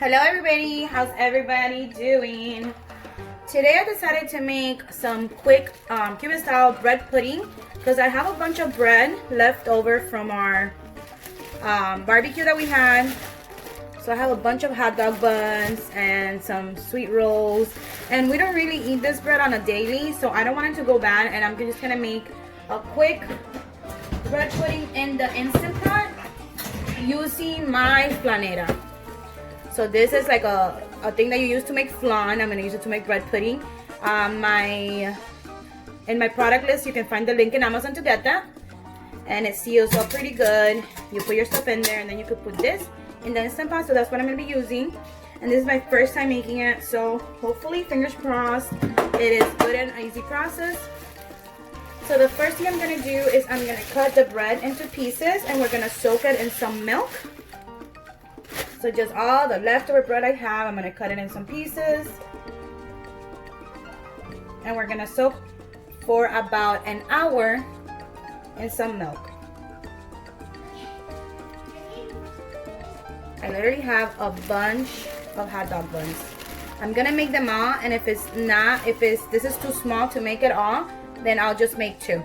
Hello everybody, how's everybody doing? Today I decided to make some quick Cuban style bread pudding because I have a bunch of bread left over from our barbecue that we had. So I have a bunch of hot dog buns and some sweet rolls, and we don't really eat this bread on a daily, so I don't want it to go bad, and I'm just gonna make a quick bread pudding in the Instant Pot using my flanera. So this is like a thing that you use to make flan. I'm gonna use it to make bread pudding. In my product list, you can find the link in Amazon to get that. And it seals up pretty good. You put your stuff in there, and then you could put this in the Instant Pot. So that's what I'm gonna be using. And this is my first time making it, so hopefully, fingers crossed, it is good and easy process. So the first thing I'm gonna do is I'm gonna cut the bread into pieces, and we're gonna soak it in some milk. So just all the leftover bread I have, I'm gonna cut it in some pieces. And we're gonna soak for about an hour in some milk. I literally have a bunch of hot dog buns. I'm gonna make them all, and if this is too small to make it all, then I'll just make 2.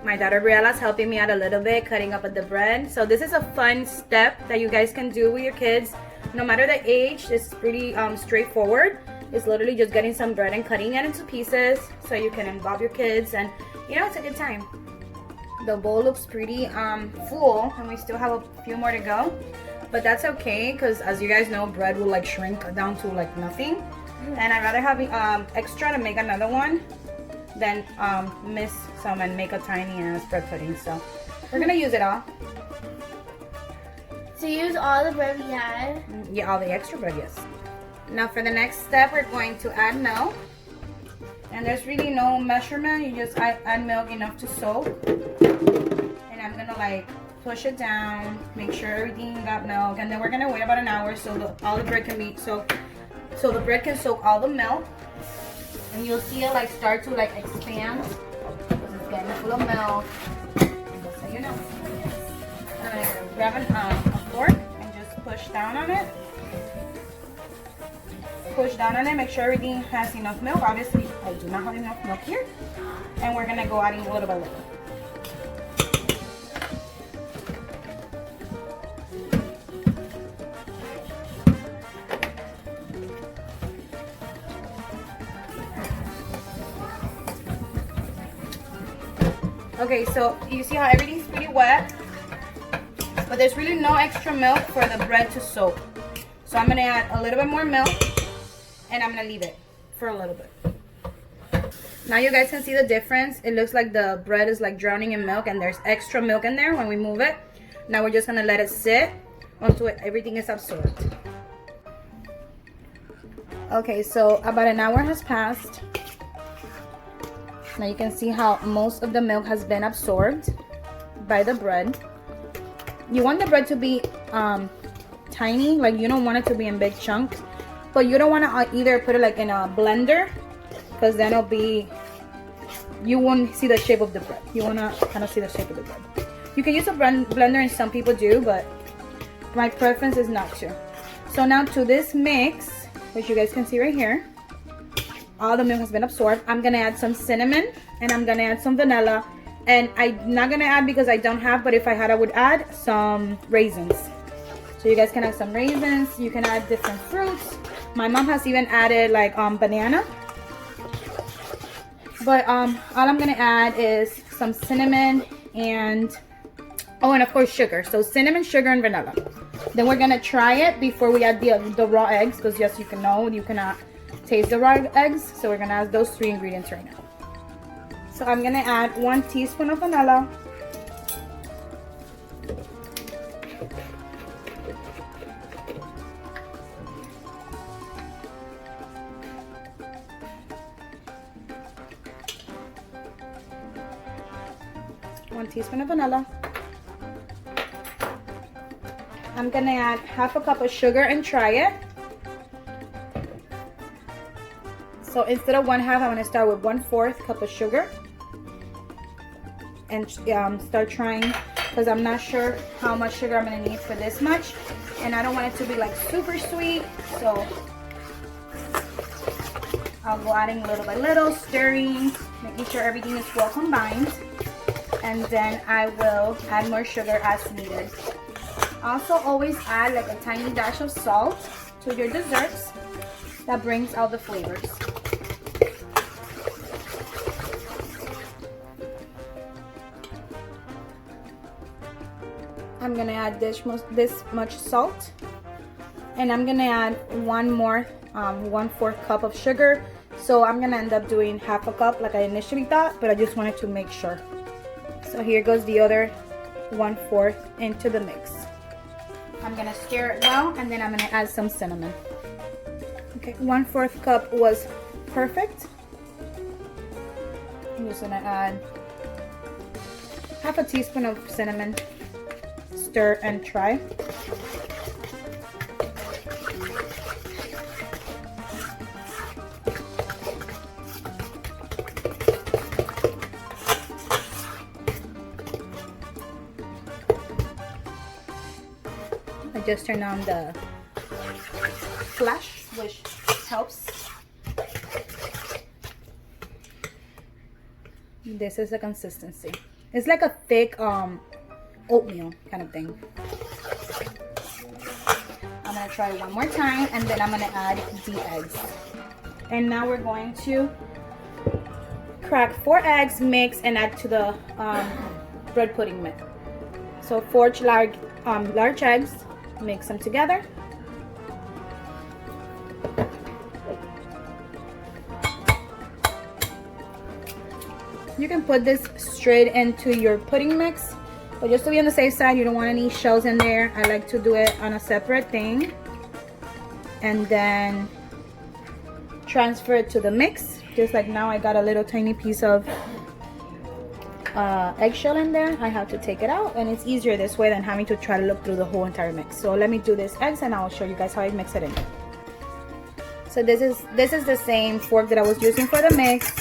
My daughter Briella's helping me out a little bit, cutting up the bread. So this is a fun step that you guys can do with your kids. No matter the age, it's pretty straightforward. It's literally just getting some bread and cutting it into pieces so you can involve your kids, and you know, it's a good time. The bowl looks pretty full, and we still have a few more to go. But that's okay, because as you guys know, bread will like shrink down to like nothing. And I'd rather have extra to make another one than miss some and make a tiny ass bread pudding. So we're gonna use it all. So use all the bread we had? Yeah, all the extra bread, yes. Now for the next step, we're going to add milk. And there's really no measurement, you just add milk enough to soak. And I'm gonna like push it down, make sure everything got milk, and then we're gonna wait about an hour so all the bread can be soaked, so the bread can soak all the milk. And you'll see it like start to like expand because it's getting full of milk. And just so you know, I'm gonna grab a fork and just push down on it. Push down on it, make sure everything has enough milk. Obviously, I do not have enough milk here. And we're gonna go adding little by little. Okay, so you see how everything's pretty wet, but there's really no extra milk for the bread to soak. So I'm gonna add a little bit more milk, and I'm gonna leave it for a little bit. Now you guys can see the difference. It looks like the bread is like drowning in milk, and there's extra milk in there when we move it. Now we're just gonna let it sit until everything is absorbed. Okay, so about an hour has passed. Now you can see how most of the milk has been absorbed by the bread. You want the bread to be tiny, like you don't want it to be in big chunks, but you don't want to either put it like in a blender, because then it'll be, you won't see the shape of the bread. You want to kind of see the shape of the bread. You can use a blender, and some people do, but my preference is not to. So now to this mix, which you guys can see right here, all the milk has been absorbed. I'm gonna add some cinnamon, and I'm gonna add some vanilla, and I'm not gonna add because I don't have, but if I had, I would add some raisins. So you guys can add some raisins. You can add different fruits. My mom has even added like banana. But all I'm gonna add is some cinnamon and of course sugar. So cinnamon, sugar, and vanilla. Then we're gonna try it before we add the raw eggs, because yes, you cannot taste the raw eggs. So we're gonna add those 3 ingredients right now. So I'm gonna add 1 teaspoon of vanilla. One teaspoon of vanilla. I'm gonna add half a cup of sugar and try it. So instead of 1/2, I'm gonna start with 1/4 cup of sugar. and start trying because I'm not sure how much sugar I'm gonna need for this much, and I don't want it to be like super sweet, so I'll go adding little by little, stirring, making sure everything is well combined, and then I will add more sugar as needed. Also, always add like a tiny dash of salt to your desserts. That brings out the flavors. I'm gonna add this much salt, and I'm gonna add one more 1/4 cup of sugar. So I'm gonna end up doing half a cup like I initially thought, but I just wanted to make sure. So here goes the other 1/4 into the mix. I'm gonna stir it well, and then I'm gonna add some cinnamon. Okay, 1/4 cup was perfect. I'm just gonna add half a teaspoon of cinnamon. Stir and try. I just turn on the flash, which helps. This is the consistency. It's like a thick oatmeal kind of thing. I'm gonna try one more time, and then I'm gonna add the eggs. And now we're going to crack 4 eggs, mix, and add to the bread pudding mix. So 4 large eggs, mix them together. You can put this straight into your pudding mix, but just to be on the safe side, you don't want any shells in there. I like to do it on a separate thing, and then transfer it to the mix. Just like now, I got a little tiny piece of eggshell in there. I have to take it out, and it's easier this way than having to try to look through the whole entire mix. So let me do this eggs, and I'll show you guys how I mix it in. So this is the same fork that I was using for the mix.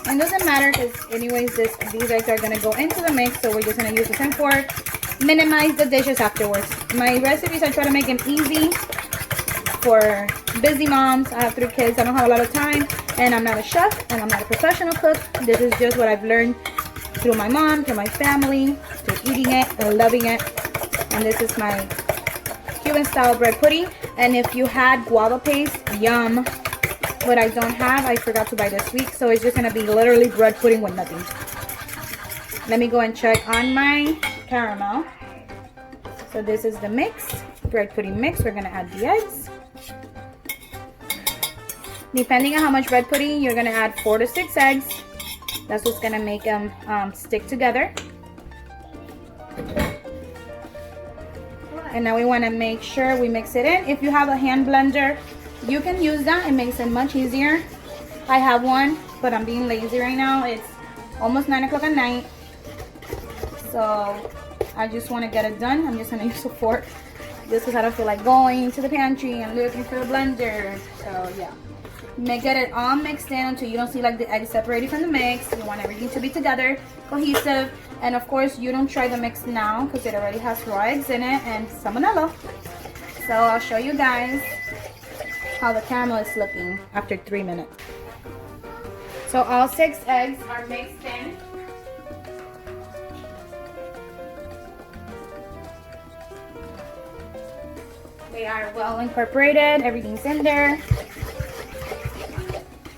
And it doesn't matter, because anyways these eggs are going to go into the mix, so we're just going to use the same fork. Minimize the dishes afterwards. My recipes, I try to make them easy for busy moms. I have 3 kids, I don't have a lot of time, and I'm not a chef, and I'm not a professional cook. This is just what I've learned through my mom, through my family, through eating it and loving it. And this is my Cuban-style bread pudding. And if you had guava paste, yum. But I don't have, I forgot to buy this week, so it's just gonna be literally bread pudding with nothing. Let me go and check on my caramel. So this is the mix, bread pudding mix. We're gonna add the eggs. Depending on how much bread pudding, you're gonna add 4 to 6 eggs. That's what's gonna make them stick together. And now we wanna make sure we mix it in. If you have a hand blender, you can use that. It makes it much easier. I have one, but I'm being lazy right now. It's almost 9 o'clock at night, so I just want to get it done. I'm just going to use a fork just because I don't feel like going to the pantry and looking for a blender. So yeah, get it all mixed in until you don't see like the eggs separated from the mix. You want everything to be together, cohesive. And of course, you don't try the mix now because it already has raw eggs in it and salmonella. So I'll show you guys how the caramel is looking after 3 minutes. So all 6 eggs are mixed in. They are well incorporated, everything's in there.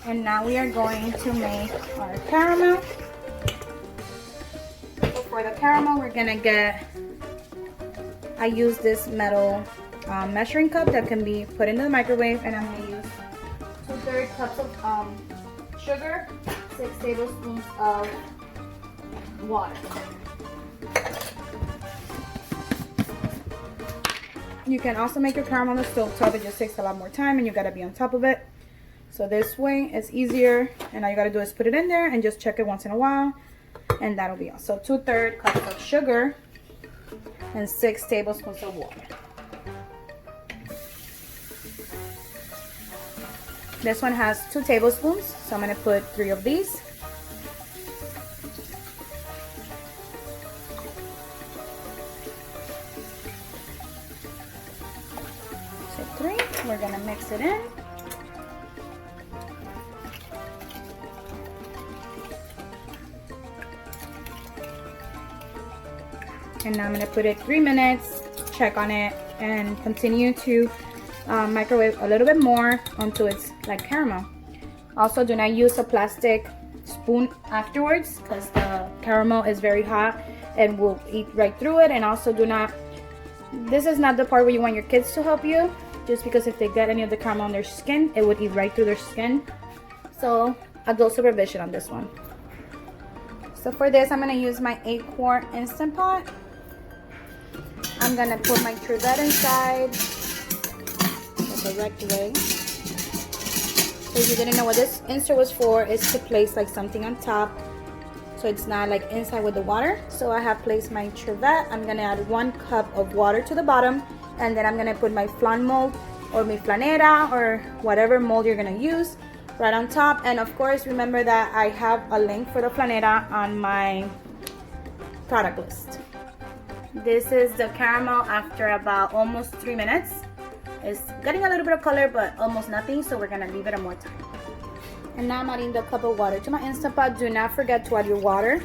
And now we are going to make our caramel. So for the caramel, we're gonna I use this metal measuring cup that can be put into the microwave, and I'm going to use 2/3 cups of sugar, 6 tablespoons of water. You can also make your caramel on the stove top. It just takes a lot more time, and you got to be on top of it. So this way it's easier, and all you got to do is put it in there and just check it once in a while, and that'll be all. So 2/3 cups of sugar and 6 tablespoons of water. This one has 2 tablespoons, so I'm going to put 3 of these. in. And now I'm gonna put it 3 minutes, check on it, and continue to microwave a little bit more until it's like caramel. Also, do not use a plastic spoon afterwards because the caramel is very hot and will eat right through it. And also do not, this is not the part where you want your kids to help you, just because if they get any of the caramel on their skin, it would eat right through their skin. So adult supervision on this one. So for this, I'm gonna use my 8-quart Instant Pot. I'm gonna put my trivet inside the correct way. If you didn't know what this insert was for, it's to place like something on top, so it's not like inside with the water. So I have placed my trivet. I'm gonna add 1 cup of water to the bottom, and then I'm gonna put my flan mold or mi flanera or whatever mold you're gonna use right on top. And of course, remember that I have a link for the flanera on my product list. This is the caramel after about almost 3 minutes. It's getting a little bit of color, but almost nothing, so we're gonna leave it more time. And now I'm adding the cup of water to my Instant Pot. Do not forget to add your water.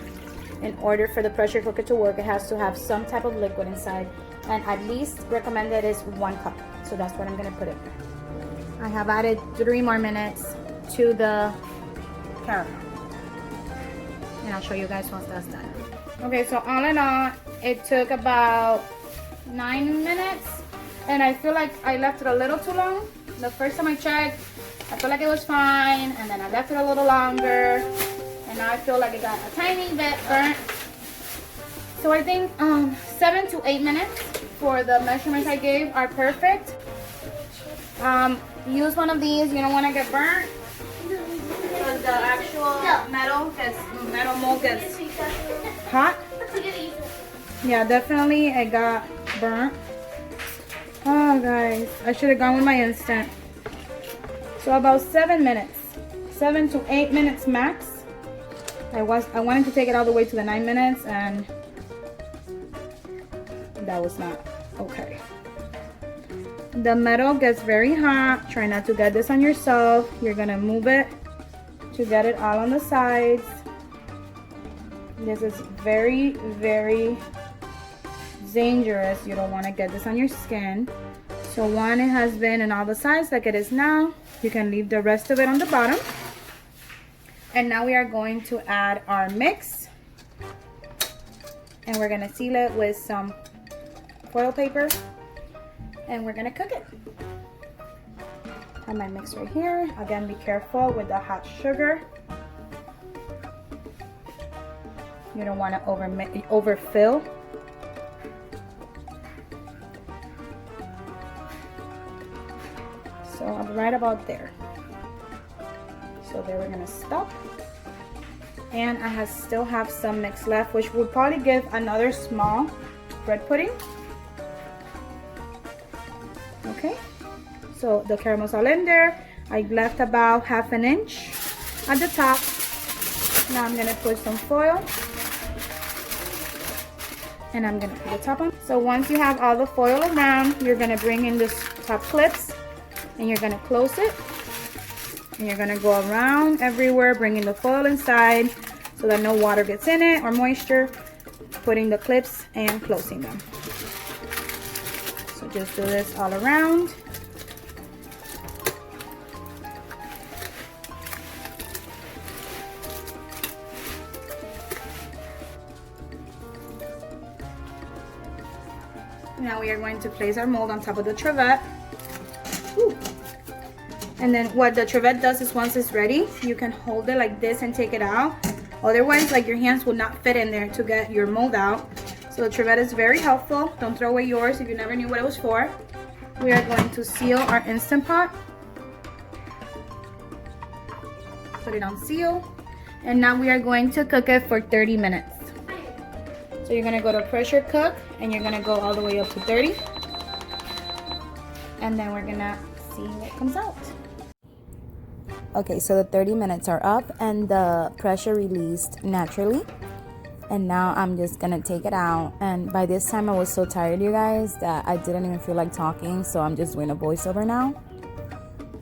In order for the pressure cooker to work, it has to have some type of liquid inside, and at least recommended is 1 cup. So that's what I'm gonna put in there. I have added 3 more minutes to the caramel, and I'll show you guys once that's done. Okay, so all in all, it took about 9 minutes, and I feel like I left it a little too long. The first time I checked, I felt like it was fine, and then I left it a little longer, and now I feel like it got a tiny bit burnt. So I think 7 to 8 minutes for the measurements I gave are perfect. Use one of these. You don't want to get burnt because the actual metal mold gets hot. Yeah, definitely it got burnt. Oh guys, I should have gone with my instant. So about 7 minutes, 7 to 8 minutes max. I wanted to take it all the way to the 9 minutes, and that was not okay. The metal gets very hot. Try not to get this on yourself. You're gonna move it to get it all on the sides. This is very, very dangerous. You don't want to get this on your skin. So once it has been in all the sides like it is now, you can leave the rest of it on the bottom. And now we are going to add our mix, and we're gonna seal it with some foil paper, and we're gonna cook it. Have my mix right here. Again, be careful with the hot sugar. You don't want to overfill. So I'm right about there. So there we're gonna stop. And I still have some mix left, which will probably give another small bread pudding. Okay, so the caramel's all in there. I left about 1/2 inch at the top. Now I'm gonna put some foil, and I'm gonna put the top on. So once you have all the foil around, you're gonna bring in this top clips, and you're gonna close it, and you're gonna go around everywhere, bringing the foil inside so that no water gets in it or moisture, putting the clips and closing them. So just do this all around. Now we are going to place our mold on top of the trivet. Ooh. And then what the trivet does is once it's ready, you can hold it like this and take it out. Otherwise, like, your hands will not fit in there to get your mold out. So the trivet is very helpful. Don't throw away yours if you never knew what it was for. We are going to seal our Instant Pot. Put it on seal. And now we are going to cook it for 30 minutes. So you're gonna go to pressure cook, and you're gonna go all the way up to 30. And then we're gonna see what comes out. Okay, so the 30 minutes are up and the pressure released naturally. And now I'm just gonna take it out. And by this time I was so tired, you guys, that I didn't even feel like talking. So I'm just doing a voiceover now.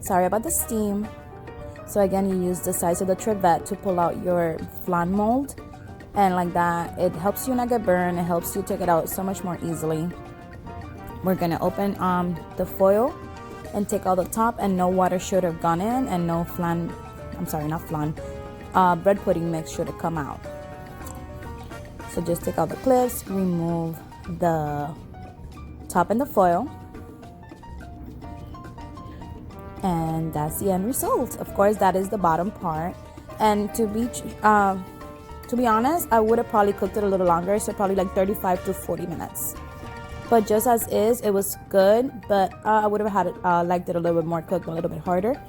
Sorry about the steam. So again, you use the size of the trivet to pull out your flan mold, and like that, it helps you not get burned. It helps you take it out so much more easily. We're gonna open the foil and take out the top, and no water should have gone in, and no flan, I'm sorry, not flan, bread pudding mix should have come out. So just take out the clips, remove the top and the foil, and that's the end result. Of course, that is the bottom part. And to be honest, I would have probably cooked it a little longer, so probably like 35 to 40 minutes. But just as is, it was good, but I would have had it, liked it a little bit more cooked, a little bit harder.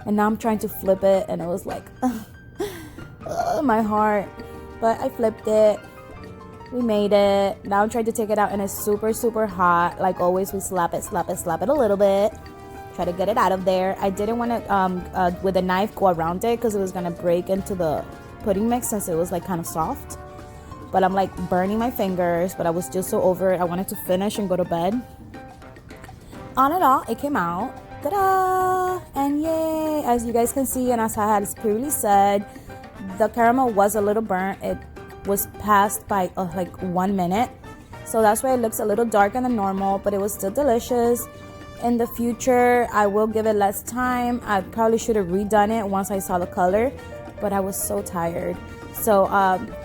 And now I'm trying to flip it, and it was like my heart. But I flipped it. We made it. Now I'm trying to take it out, and it's super, super hot. Like always, we slap it a little bit. Try to get it out of there. I didn't want to, with a knife, go around it because it was going to break into the pudding mix since it was like kind of soft. But I'm like burning my fingers, but I was just so over it. I wanted to finish and go to bed. On it all, it came out. Ta-da! And yay! As you guys can see, and as I had previously said, the caramel was a little burnt. It was past by like 1 minute. So that's why it looks a little darker than normal, but it was still delicious. In the future, I will give it less time. I probably should have redone it once I saw the color, but I was so tired. So,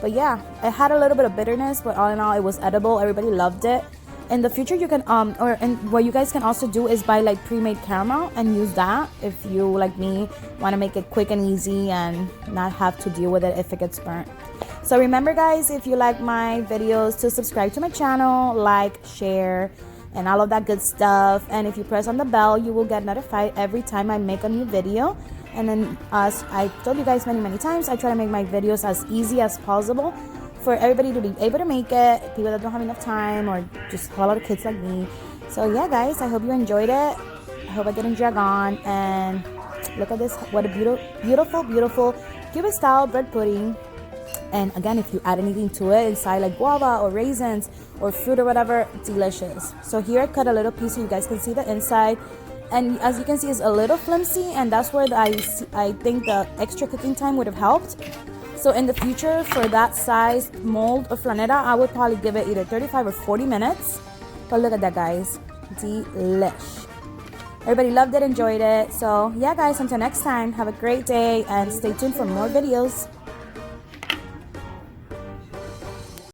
but yeah, it had a little bit of bitterness, but all in all, it was edible. Everybody loved it. In the future, you can, and what you guys can also do is buy like pre-made caramel and use that if you, like me, want to make it quick and easy and not have to deal with it if it gets burnt. So remember, guys, if you like my videos, to subscribe to my channel, like, share, and all of that good stuff. And if you press on the bell, you will get notified every time I make a new video. And then, as I told you guys many times, I try to make my videos as easy as possible for everybody to be able to make it, people that don't have enough time, or just a lot of kids like me. So yeah, guys, I hope you enjoyed it. I hope I didn't drag on. And look at this, what a beautiful Cuban-style bread pudding. And again, if you add anything to it inside, like guava or raisins or fruit or whatever, delicious. So here I cut a little piece so you guys can see the inside. And as you can see, it's a little flimsy, and that's where I think the extra cooking time would have helped. So in the future, for that size mold of flanetta, I would probably give it either 35 or 40 minutes. But look at that, guys. Delish. Everybody loved it, enjoyed it. So yeah, guys, until next time, have a great day and stay tuned for more videos.